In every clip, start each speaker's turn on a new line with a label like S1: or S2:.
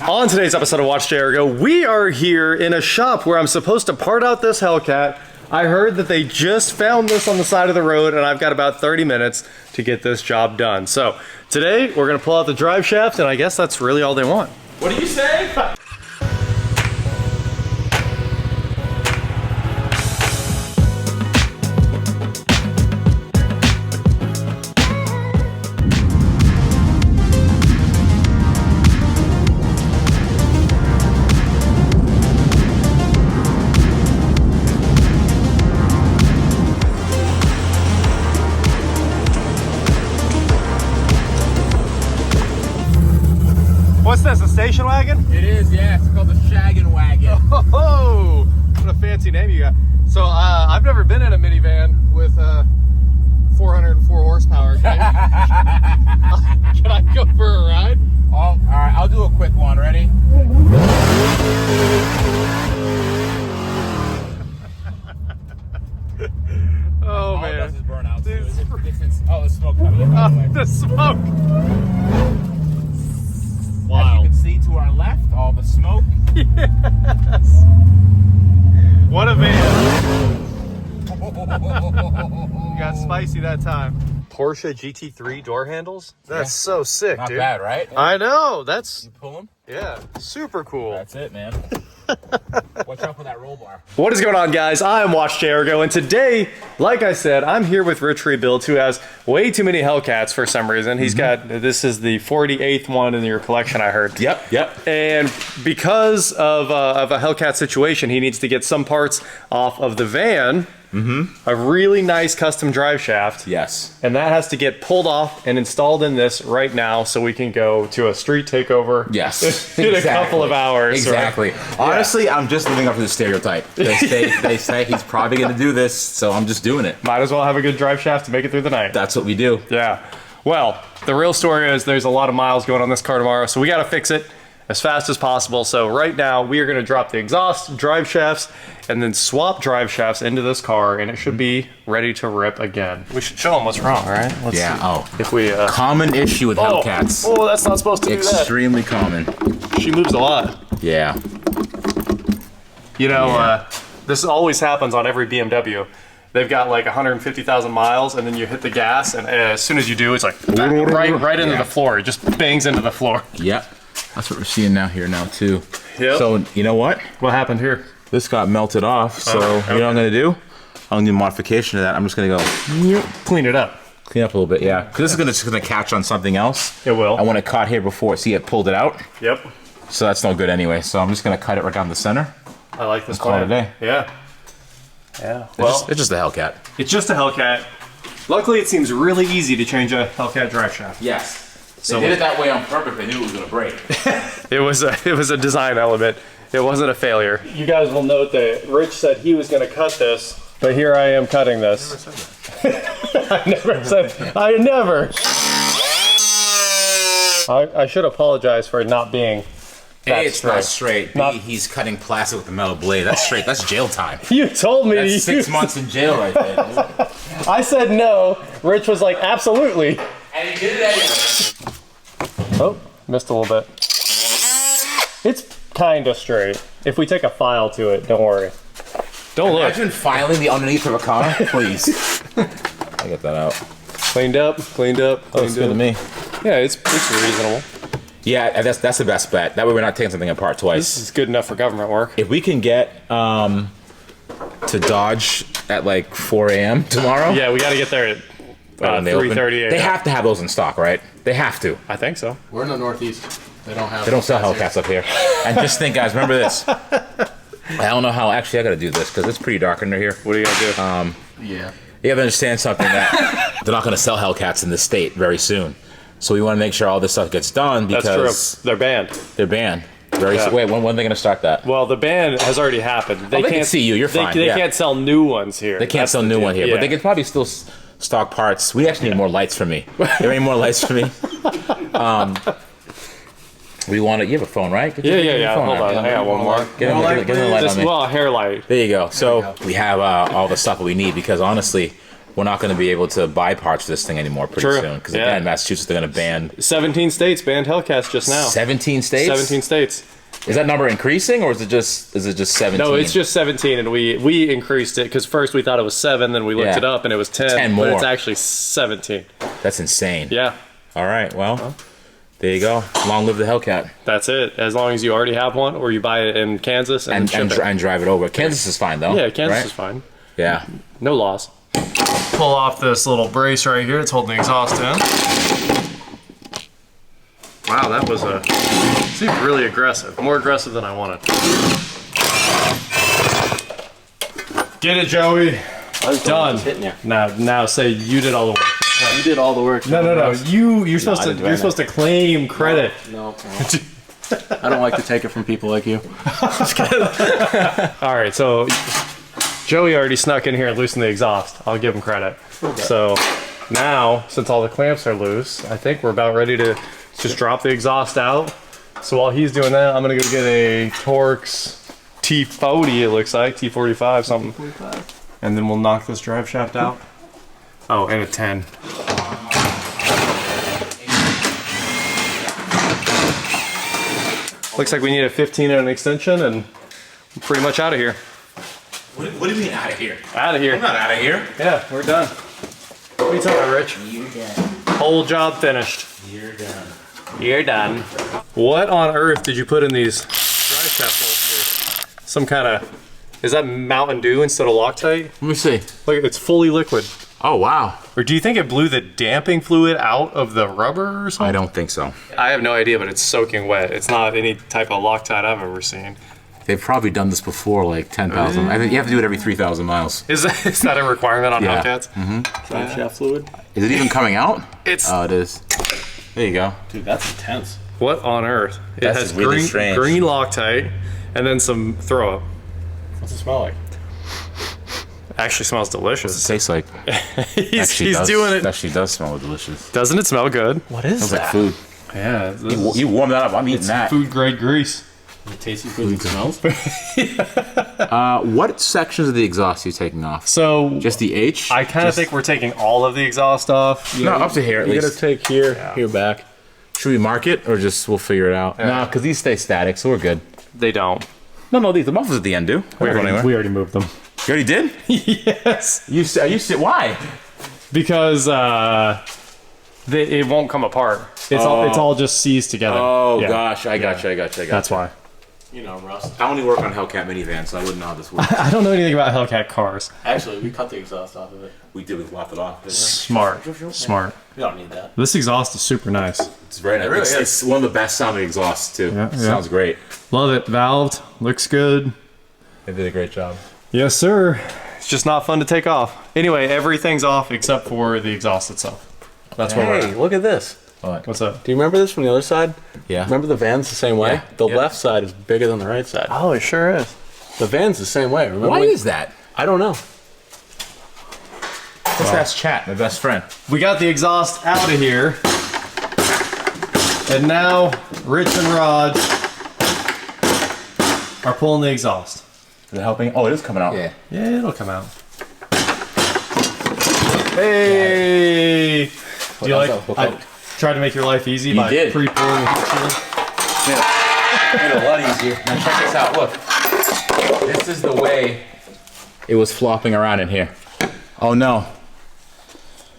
S1: On today's episode of WatchJRGo, we are here in a shop where I'm supposed to part out this Hellcat. I heard that they just found this on the side of the road, and I've got about 30 minutes to get this job done. So today we're gonna pull out the drive shaft, and I guess that's really all they want.
S2: What do you say?
S1: What's this, a station wagon?
S2: It is, yeah. It's called the Shaggin' Wagon.
S1: Oh, what a fancy name you got. So I've never been in a minivan with 404 horsepower. Can I go for a ride?
S2: Oh, all right, I'll do a quick one. Ready?
S1: Oh,
S2: All
S1: man.
S2: it does is burn out.
S1: This-
S2: Oh, the smoke coming in.
S1: Oh, the smoke.
S2: As you can see to our left, all the smoke.
S1: Yes. What a van. Got spicy that time. Porsche GT3 door handles? That's so sick,
S2: Not
S1: dude.
S2: bad, right?
S1: I know. That's,
S2: You pull them.
S1: yeah, super cool.
S2: That's it, man. Watch out for that roll bar.
S1: What is going on, guys? I'm WatchJRGo, and today, like I said, I'm here with Rich Rebuilds, who has way too many Hellcats for some reason. He's got, this is the 48th one in your collection, I heard.
S2: Yep.
S1: And because of a Hellcat situation, he needs to get some parts off of the van, a really nice custom drive shaft.
S2: Yes.
S1: And that has to get pulled off and installed in this right now so we can go to a street takeover.
S2: Yes.
S1: in a couple of hours.
S2: Exactly.
S1: Right?
S2: Honestly, I'm just living up to the stereotype. They say he's probably going to do this, so I'm just doing it.
S1: Might as well have a good drive shaft to make it through the night.
S2: That's what we do.
S1: Yeah. Well, the real story is there's a lot of miles going on this car tomorrow, so we got to fix it as fast as possible. So right now we are going to drop the exhaust, drive shafts, and then swap drive shafts into this car, and it should be ready to rip again. We should show them what's wrong, right? Let's see. If we
S2: Common issue with Hellcats.
S1: Oh, that's not supposed to do that.
S2: Extremely common.
S1: She moves a lot.
S2: Yeah.
S1: You know, this always happens on every BMW. They've got like 150,000 miles, and then you hit the gas, and as soon as you do, it's like right into the floor. It just bangs into the floor.
S2: Yep. That's what we're seeing now too.
S1: Yep.
S2: So you know what?
S1: What happened here?
S2: This got melted off. So you know what I'm gonna do? I'm gonna do a modification to that. I'm just gonna go
S1: Clean it up.
S2: clean up a little bit. Yeah. Because this is just gonna catch on something else.
S1: It will.
S2: I want it caught here before. See, it pulled it out.
S1: Yep.
S2: So that's no good anyway. So I'm just gonna cut it right down the center.
S1: I like this
S2: Call it
S1: plan.
S2: a day.
S1: Yeah. Yeah. Well,
S2: It's just a Hellcat.
S1: it's just a Hellcat. Luckily, it seems really easy to change a Hellcat drive shaft.
S2: Yes.
S1: So
S2: They did it that way on purpose. They knew it was gonna break.
S1: It was a design element. It wasn't a failure. You guys will note that Rich said he was going to cut this, but here I am cutting this. I never said. I should apologize for it not being that
S2: A, it's not straight. B, he's cutting plastic with a metal blade. That's straight. That's jail time.
S1: You told me.
S2: That's 6 months in jail right there. Dude.
S1: I said no. Rich was like, absolutely.
S2: And he did it anyway.
S1: Oh, missed a little bit. It's kind of straight. If we take a file to it, don't worry. Don't look.
S2: Imagine filing the underneath of a car, please. I get that out.
S1: Cleaned up.
S2: Looks good to me.
S1: Yeah, it's reasonable.
S2: Yeah, that's the best bet. That way we're not taking something apart twice.
S1: This is good enough for government work.
S2: If we can get to Dodge at like 4 a.m. tomorrow.
S1: Yeah, we got to get there at 3:30 a.m.
S2: They have to have those in stock, right? They have to.
S1: I think so.
S3: We're in the Northeast. They don't
S2: sell Hellcats up here. And just think, guys, remember this. I don't know how. Actually, I got to do this because it's pretty dark under here.
S1: What are you gonna do?
S3: Yeah.
S2: You have to understand something that they're not going to sell Hellcats in this state very soon. So we want to make sure all this stuff gets done because
S1: That's true. They're banned.
S2: They're banned. Very soon. Wait, when are they going to start that?
S1: Well, the ban has already happened.
S2: They can see you. You're fine.
S1: They can't sell new ones here.
S2: They can't sell new one here, but they could probably still stock parts. We actually need more lights for me. There ain't more lights for me. We want to. You have a phone, right?
S1: Yeah. Hold on. I got one more.
S2: Get the light on me.
S1: Well, a hair light.
S2: There you go. So we have all the stuff that we need because honestly, we're not going to be able to buy parts for this thing anymore pretty
S1: True.
S2: soon. Because
S1: Yeah.
S2: again, Massachusetts, they're going to ban
S1: 17 states banned Hellcats just now.
S2: 17 states.
S1: 17 states.
S2: Is that number increasing, or is it just 17?
S1: No, it's just 17, and we increased it because first we thought it was 7, then we looked
S2: Yeah.
S1: it up and it was 10.
S2: 10 more.
S1: But it's actually 17.
S2: That's insane.
S1: Yeah,
S2: All right, well, there you go. Long live the Hellcat.
S1: that's it. As long as you already have one or you buy it in Kansas and ship it.
S2: And drive it over. Kansas is fine though.
S1: Yeah, Kansas
S2: right?
S1: is fine.
S2: Yeah.
S1: No loss. Pull off this little brace right here. It's holding the exhaust in. Wow, that was seemed really aggressive. More aggressive than I wanted. Get it, Joey. Done.
S3: Hitting you.
S1: Now say you did all the work.
S3: You did all the work.
S1: No. You're supposed
S3: didn't do
S1: you're supposed to claim credit.
S3: No. I don't like to take it from people like you.
S1: All right, so Joey already snuck in here and loosened the exhaust. I'll give him credit. So now, since all the clamps are loose, I think we're about ready to just drop the exhaust out. So while he's doing that, I'm gonna go get a Torx T40, it looks like, T45 something.
S3: 45.
S1: And then we'll knock this drive shaft out. Oh, and a 10. Looks like we need a 15 and an extension, and we're pretty much out of here.
S2: What do you mean out of here?
S1: Out of here.
S2: I'm not out of here.
S1: Yeah, we're done. What are you talking about, Rich?
S2: You're done.
S1: Whole job finished.
S2: You're done.
S1: You're done. What on earth did you put in these drive shaft bolts here? Some kind of, is that Mountain Dew instead of Loctite?
S2: Let me see.
S1: Look, it's fully liquid.
S2: Oh, wow.
S1: Or do you think it blew the damping fluid out of the rubber or something?
S2: I don't think so.
S1: I have no idea, but it's soaking wet. It's not any type of Loctite I've ever seen.
S2: They've probably done this before, like 10,000. I think you have to do it every 3,000 miles.
S1: Is that a requirement on
S2: Yeah.
S1: Hellcats?
S3: Drive shaft fluid.
S2: Is it even coming out?
S1: It's
S2: Oh, it is. There you go.
S3: Dude, that's intense.
S1: what on earth? It
S2: That's
S1: has
S2: really
S1: green,
S2: strange.
S1: green Loctite and then some throw up.
S3: What's it smell like?
S1: Actually smells delicious.
S2: Tastes like.
S1: he's doing it.
S2: Actually does smell delicious.
S1: Doesn't it smell good? What is
S2: Smells like food.
S1: Yeah,
S2: You warm that up. I'm eating that.
S1: food grade grease.
S3: Tasty food that smells.
S2: What sections of the exhaust are you taking off?
S1: So
S2: Just the H?
S1: I kind of think we're taking all of the exhaust off.
S2: No, up to here at
S3: You gotta
S2: least.
S3: take here back.
S2: Should we mark it or just we'll figure it out? No, because these stay static, so we're good.
S1: They don't.
S2: No, the mufflers at the end do.
S1: We
S2: They're going anywhere.
S1: already moved them.
S2: You already did?
S1: Yes.
S2: You sit? Why?
S1: Because it won't come apart. It's all just seized together.
S2: Oh
S1: Yeah.
S2: gosh, I got you.
S1: That's why.
S3: You know, rust.
S2: I only work on Hellcat minivans, so I wouldn't know how this works.
S1: I don't know anything about Hellcat cars.
S3: Actually, we cut the exhaust off of it.
S2: We lopped it off.
S1: Smart.
S3: We don't need that.
S1: This exhaust is super nice.
S2: It's very nice.
S3: really
S2: It's one of the best sounding exhausts too.
S1: Yeah,
S2: It
S1: yeah.
S2: sounds great.
S1: Love it. Valved. Looks good.
S2: They did a great job.
S1: Yes, sir. It's just not fun to take off. Anyway, everything's off except for the exhaust itself. That's where we're
S3: Hey,
S1: at.
S3: look at this.
S1: What's up?
S3: Do you remember this from the other side?
S2: Yeah.
S3: Remember the van's the same way?
S2: Yeah.
S3: The
S2: Yeah.
S3: left side is bigger than the right side.
S1: Oh, it sure is.
S3: The van's the same way. Remember?
S2: Why
S3: when-
S2: is that?
S3: I don't know.
S2: Let's ask Chat, my best friend.
S1: We got the exhaust out of here. And now Rich and Raj are pulling the exhaust.
S2: Is it helping? Oh, it is coming out.
S3: Yeah.
S1: Yeah, it'll come out. Hey! Do you like? I tried to make your life easy by
S2: did.
S1: pre-pulling the heat shield.
S2: Made it a lot easier. Now check this out. Look. This is the way it was flopping around in here. Oh no.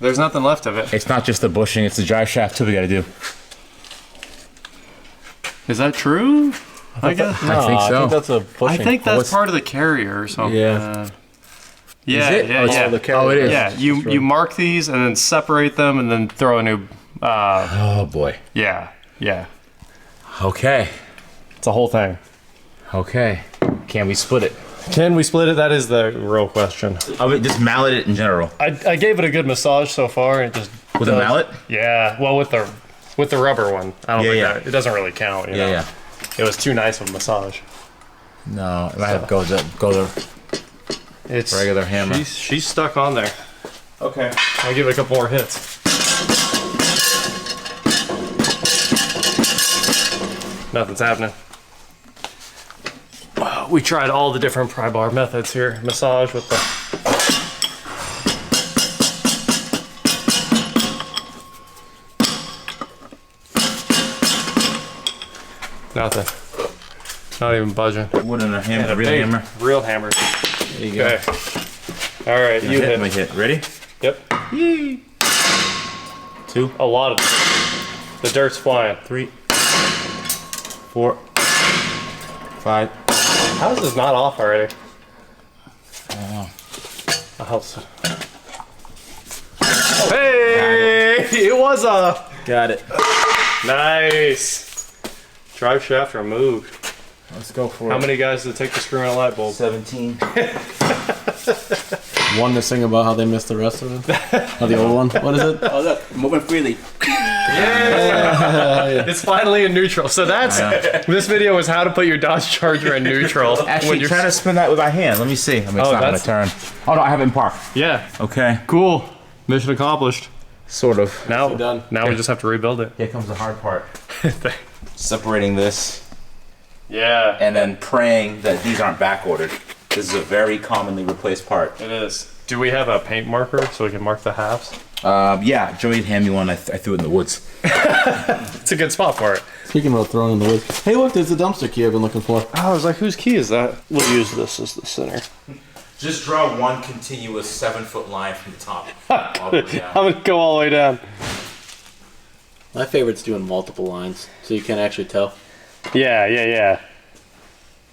S1: There's nothing left of it.
S2: It's not just the bushing, it's the drive shaft too we gotta do.
S1: Is that true? I guess.
S2: I think so.
S3: I think that's a bushing.
S1: I think that's
S2: what's-
S1: part of the carrier or something.
S3: Yeah.
S1: Yeah,
S2: Is it?
S1: yeah,
S2: Oh, it's
S1: yeah.
S2: all the
S3: carrier.
S2: Oh, it is.
S1: Yeah, you mark these and then separate them and then throw a new.
S2: Oh boy.
S1: Yeah.
S2: Okay.
S1: It's a whole thing.
S2: Okay. Can we split it?
S1: Can we split it? That is the real question.
S2: I mean, just mallet it in general.
S1: I gave it a good massage so far. It just
S2: With a mallet?
S1: Yeah. Well, with the rubber one, I don't
S2: Yeah,
S1: think
S2: yeah.
S1: that it doesn't really count. You know?
S2: Yeah.
S1: It was too nice of a massage.
S2: No, I might have to go the
S1: It's
S2: regular hammer.
S1: She's stuck on there. Okay, I'll give it a couple more hits. Nothing's happening. We tried all the different pry bar methods here. Massage with the Nothing. Not even budging.
S2: Wood and a hammer,
S1: And a
S2: real
S1: big,
S2: hammer.
S1: real hammer.
S2: There you go.
S1: Okay. All right, you hit.
S2: Let me hit. Ready?
S1: Yep.
S2: Yee. 2.
S1: A lot of it. The dirt's flying.
S2: 3. 4. 5.
S1: How is this not off already?
S2: I don't know.
S1: Hey! It was off.
S2: Got it.
S1: Nice. Drive shaft removed.
S2: Let's go for
S1: How
S2: it.
S1: many guys did it take to screw in a light bulb?
S2: 17.
S3: One to sing about how they missed the rest of it. Oh, the old one. What is it?
S2: Oh look, moving freely.
S1: Yeah. It's finally in neutral. So that's this video is how to put your Dodge Charger in neutral.
S2: Actually, trying to spin that with my hand. Let me see. I mean, it's not gonna turn. Oh no, I have it in park.
S1: Yeah.
S2: Okay.
S1: Cool. Mission accomplished.
S2: Sort of.
S1: Now,
S3: done.
S1: now we just have to rebuild it.
S2: Here comes the hard part. Separating this
S1: Yeah.
S2: and then praying that these aren't back ordered. This is a very commonly replaced part.
S1: It is. Do we have a paint marker so we can mark the halves?
S2: Yeah, Joey had handed me one. I threw it in the woods.
S1: It's a good spot for it.
S3: Speaking of throwing in the woods. Hey, look, there's the dumpster key I've been looking for.
S1: I was like, whose key is that? We'll use this as the center.
S2: Just draw one continuous 7-foot line from the top. All the way down.
S1: I'm gonna go all the way down.
S3: My favorite's doing multiple lines, so you can't actually tell.
S1: Yeah.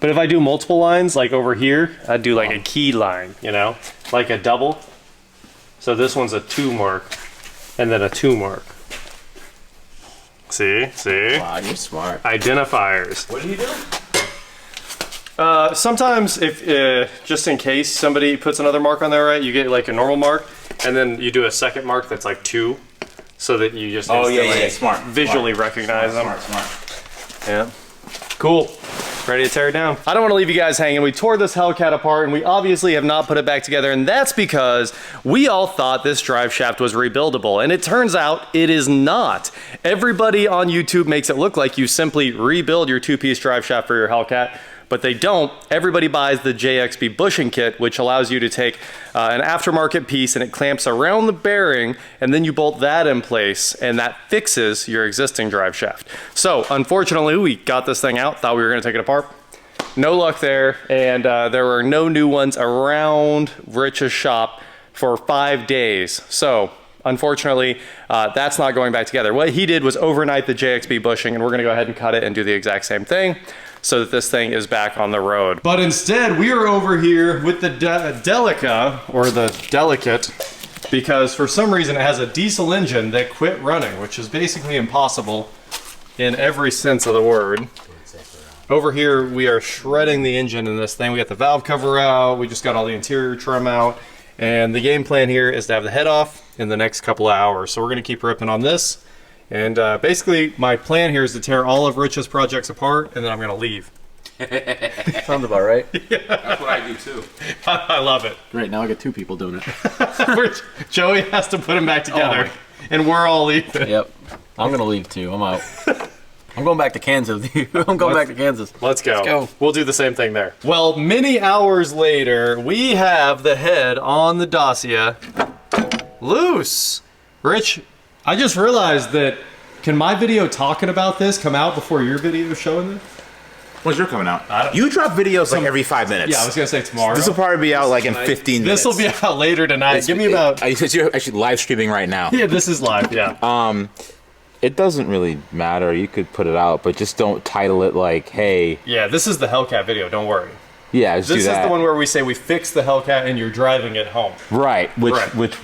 S1: But if I do multiple lines, like over here, I'd do like a key line, you know? Like a double. So this one's a 2 mark, and then a 2 mark. See?
S3: Wow, you're smart.
S1: Identifiers.
S2: What did he do?
S1: Sometimes if, just in case somebody puts another mark on there, right, you get like a normal mark, and then you do a second mark that's like 2, so that you just
S2: Smart.
S1: visually recognize them.
S2: Smart.
S1: Yeah. Cool. Ready to tear it down. I don't want to leave you guys hanging. We tore this Hellcat apart and we obviously have not put it back together, and that's because we all thought this drive shaft was rebuildable, and it turns out it is not. Everybody on YouTube makes it look like you simply rebuild your 2-piece drive shaft for your Hellcat, but they don't. Everybody buys the JXB bushing kit, which allows you to take an aftermarket piece and it clamps around the bearing, and then you bolt that in place, and that fixes your existing drive shaft. So unfortunately, we got this thing out, thought we were gonna take it apart. No luck there, and there were no new ones around Rich's shop for 5 days. So unfortunately, that's not going back together. What he did was overnight the JXB bushing, and we're gonna go ahead and cut it and do the exact same thing, so that this thing is back on the road. But instead, we are over here with the Delica, or the Delicate, because for some reason it has a diesel engine that quit running, which is basically impossible in every sense of the word. Over here, we are shredding the engine in this thing. We got the valve cover out, we just got all the interior trim out, and the game plan here is to have the head off in the next couple of hours. So we're gonna keep ripping on this. And basically, my plan here is to tear all of Rich's projects apart, and then I'm gonna leave.
S3: Sounds about right.
S2: That's what I do too.
S1: I love it.
S3: Great, now I got 2 people doing it.
S1: Joey has to put them back together, and we're all leaving.
S3: Yep. I'm gonna leave too. I'm out. I'm going back to Kansas with you. I'm going back to Kansas.
S1: Let's go.
S3: Let's go.
S1: We'll do the same thing there. Well, many hours later, we have the head on the Dacia loose. Rich, I just realized that, can my video talking about this come out before your video showing this?
S2: When's your coming out? You drop videos like every 5 minutes.
S1: Yeah, I was gonna say tomorrow.
S2: This will probably be out like in 15 minutes.
S1: This will be out later tonight. Give me about...
S2: You're actually live streaming right now.
S1: Yeah, this is live, yeah.
S2: It doesn't really matter. You could put it out, but just don't title it like, hey.
S1: Yeah, this is the Hellcat video, don't worry.
S2: Yeah, just
S1: This
S2: do that.
S1: is the one where we say we fixed the Hellcat and you're driving it home.
S2: Right, which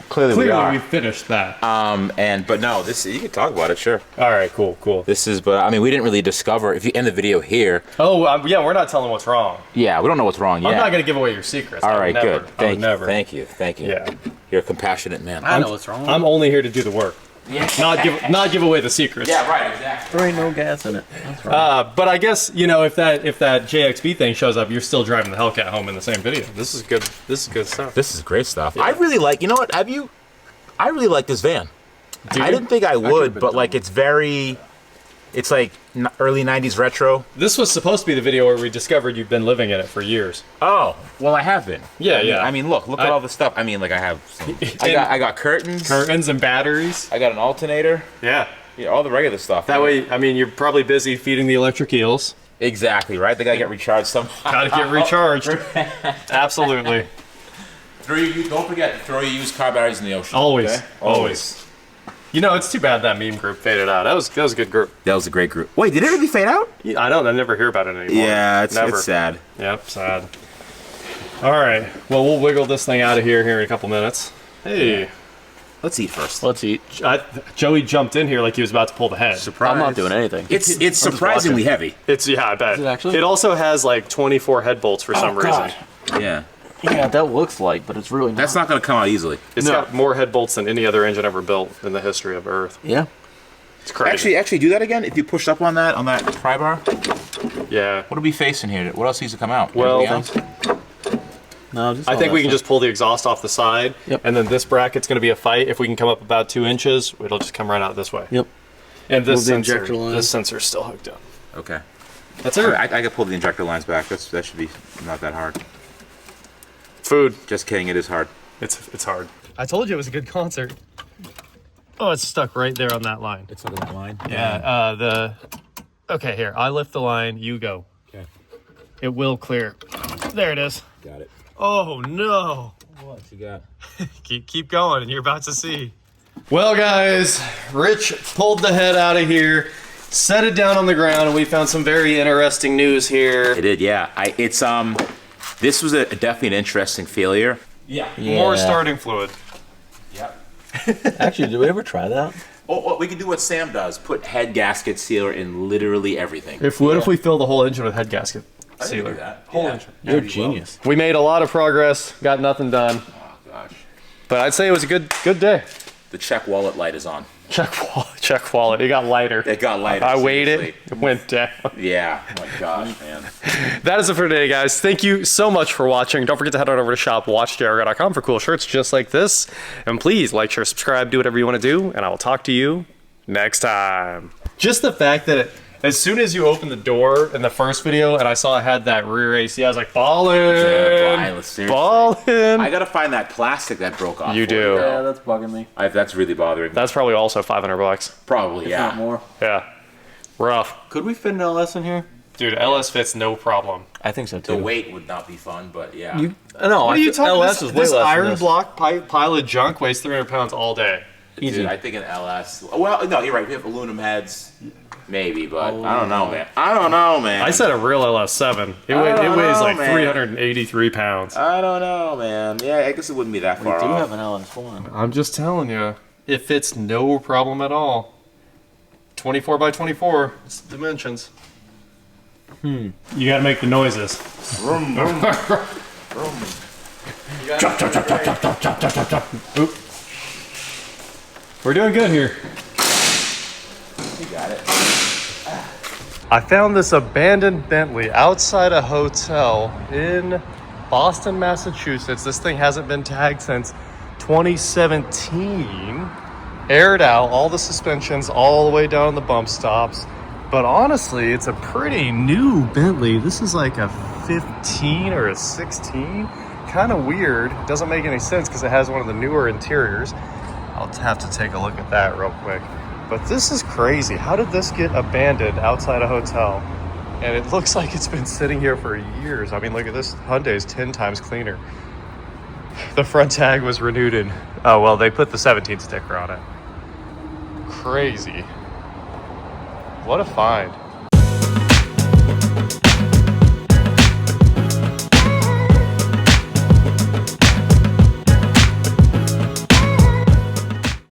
S2: clearly we are.
S1: we finished that.
S2: But no, this you can talk about it, sure.
S1: All right, cool.
S2: This is, but I mean, we didn't really discover. If you end the video here.
S1: Oh, yeah, we're not telling what's wrong.
S2: Yeah, we don't know what's wrong yet.
S1: I'm not gonna give away your secrets.
S2: All right, good.
S1: Thank
S2: you. Thank you.
S1: Yeah.
S2: You're a compassionate man.
S3: I know what's wrong.
S1: I'm only here to do the work.
S2: Yeah.
S1: Not give away the secrets.
S2: Yeah, right, exactly.
S3: There ain't no gas in it. That's right.
S1: But I guess, you know, if that JXB thing shows up, you're still driving the Hellcat home in the same video. This is good. This is good stuff.
S2: This is great stuff. Yeah. I really like. You know what? I really like this van.
S1: Dude,
S2: I didn't think I would, but like it's like early 90s retro.
S1: This was supposed to be the video where we discovered you've been living in it for years.
S2: Oh, well, I have been.
S1: Yeah.
S2: I mean, look at all the stuff. I mean, like I have some, I got curtains
S1: and batteries.
S2: I got an alternator.
S1: Yeah.
S2: Yeah, all the regular stuff.
S1: That way, I mean, you're probably busy feeding the electric eels.
S2: Exactly, right? They gotta get recharged somehow.
S1: Gotta get recharged. Absolutely.
S2: Don't forget to throw your used car batteries in the ocean.
S1: Always.
S2: Okay?
S1: Always. You know, it's too bad that meme group faded out. That was a good group.
S2: That was a great group. Wait, did it really fade out?
S1: Yeah, I don't. I never hear about it anymore.
S2: Yeah, it's
S1: Never.
S2: it's sad.
S1: Yep, sad. All right. Well, we'll wiggle this thing out of here in a couple minutes. Hey.
S2: Let's eat first.
S3: Let's eat.
S1: Joey jumped in here like he was about to pull the head.
S2: Surprise.
S3: I'm not doing anything.
S2: It's surprisingly heavy.
S1: Yeah, I bet.
S3: Is it actually?
S1: It also has like 24 head bolts for some reason.
S2: Yeah.
S3: Yeah, that looks like, but it's really not.
S2: That's not gonna come out easily.
S1: It's
S3: No.
S1: got more head bolts than any other engine ever built in the history of Earth.
S3: Yeah.
S1: It's crazy.
S2: Actually, do that again. If you push up on that pry bar,
S1: Yeah.
S2: what are we facing here? What else needs to come out?
S1: Well,
S2: Anything else?
S3: No, just
S1: I
S3: all
S1: think
S3: that
S1: we can
S3: stuff.
S1: just pull the exhaust off the side,
S3: Yep.
S1: and then this bracket's going to be a fight. If we can come up about 2 inches, it'll just come right out this way.
S3: Yep.
S1: And this
S3: Move the injector
S1: sensor,
S3: line.
S1: this sensor's still hooked up.
S2: Okay.
S1: That's it.
S2: I can pull the injector lines back. That should be not that hard.
S1: Food.
S2: Just kidding. It is hard.
S1: It's hard. I told you it was a good concert. Oh, it's stuck right there on that line.
S2: It's not that line.
S1: Yeah. Okay, here. I lift the line. You go.
S2: Okay.
S1: It will clear. There it is.
S2: Got it.
S1: Oh no.
S2: What you got?
S1: Keep going, and you're about to see. Well, guys, Rich pulled the head out of here, set it down on the ground, and we found some very interesting news here.
S2: It did. Yeah. This was definitely an interesting failure.
S1: Yeah.
S3: Yeah.
S1: More starting fluid.
S2: Yep.
S3: Actually, did we ever try that?
S2: Oh, we can do what Sam does. Put head gasket sealer in literally everything.
S1: What if we fill the whole engine with head gasket
S2: I can
S1: sealer?
S2: do that.
S1: Whole
S2: Yeah.
S1: engine.
S3: You're a
S2: Pretty well.
S3: genius.
S1: We made a lot of progress, got nothing done,
S2: Oh gosh.
S1: but I'd say it was a good day.
S2: The check wallet light is on.
S1: Check wallet. It got lighter.
S2: It got lighter.
S1: I waited.
S2: seriously.
S1: It went down.
S2: Yeah. Oh my gosh, man.
S1: That is it for today, guys. Thank you so much for watching. Don't forget to head on over to shop.WatchJRGo.com for cool shirts just like this. And please like, share, subscribe, do whatever you want to do, and I will talk to you next time. Just the fact that as soon as you opened the door in the first video and I saw it had that rear AC, I was like, ballin'.
S2: Yeah, seriously.
S1: Ballin'.
S2: I gotta find that plastic that broke off.
S1: You
S2: for
S1: do.
S3: Yeah, that's bugging me.
S2: That's really bothering me.
S1: That's probably also $500.
S2: Probably, yeah.
S3: Not more.
S1: Yeah. Rough.
S3: Could we fit an LS in here?
S1: Dude, LS fits no problem.
S3: I think so too.
S2: The weight would not be fun, but yeah.
S3: No,
S1: What are you talking
S3: LS
S1: about?
S3: is way
S1: This
S3: less than
S1: iron
S3: this.
S1: block pile of junk weighs 300 pounds all day.
S3: Easy.
S2: Dude, I think an LS. Well, no, you're right. We have aluminum heads, maybe, but I don't know, man. I don't know, man.
S1: I said a real LS7. It
S2: don't
S1: weighs
S2: know,
S1: like
S2: man.
S1: 383 pounds.
S2: I don't know, man. Yeah, I guess it wouldn't be that
S3: We
S2: far
S3: do
S2: off.
S3: have an LS1.
S1: I'm just telling you. It fits no problem at all. 24 by 24. It's the dimensions. You gotta make the noises.
S2: Vroom, vroom, vroom.
S1: Oop. We're doing good here.
S2: You got it.
S1: I found this abandoned Bentley outside a hotel in Boston, Massachusetts. This thing hasn't been tagged since 2017. Aired out, all the suspensions all the way down the bump stops. But honestly, it's a pretty new Bentley. This is like a 15 or a 16. Kind of weird. Doesn't make any sense because it has one of the newer interiors. I'll have to take a look at that real quick. But this is crazy. How did this get abandoned outside a hotel? And it looks like it's been sitting here for years. I mean, look at this. Hyundai is 10 times cleaner. The front tag was renewed in, oh, well, they put the 17 sticker on it. Crazy. What a find.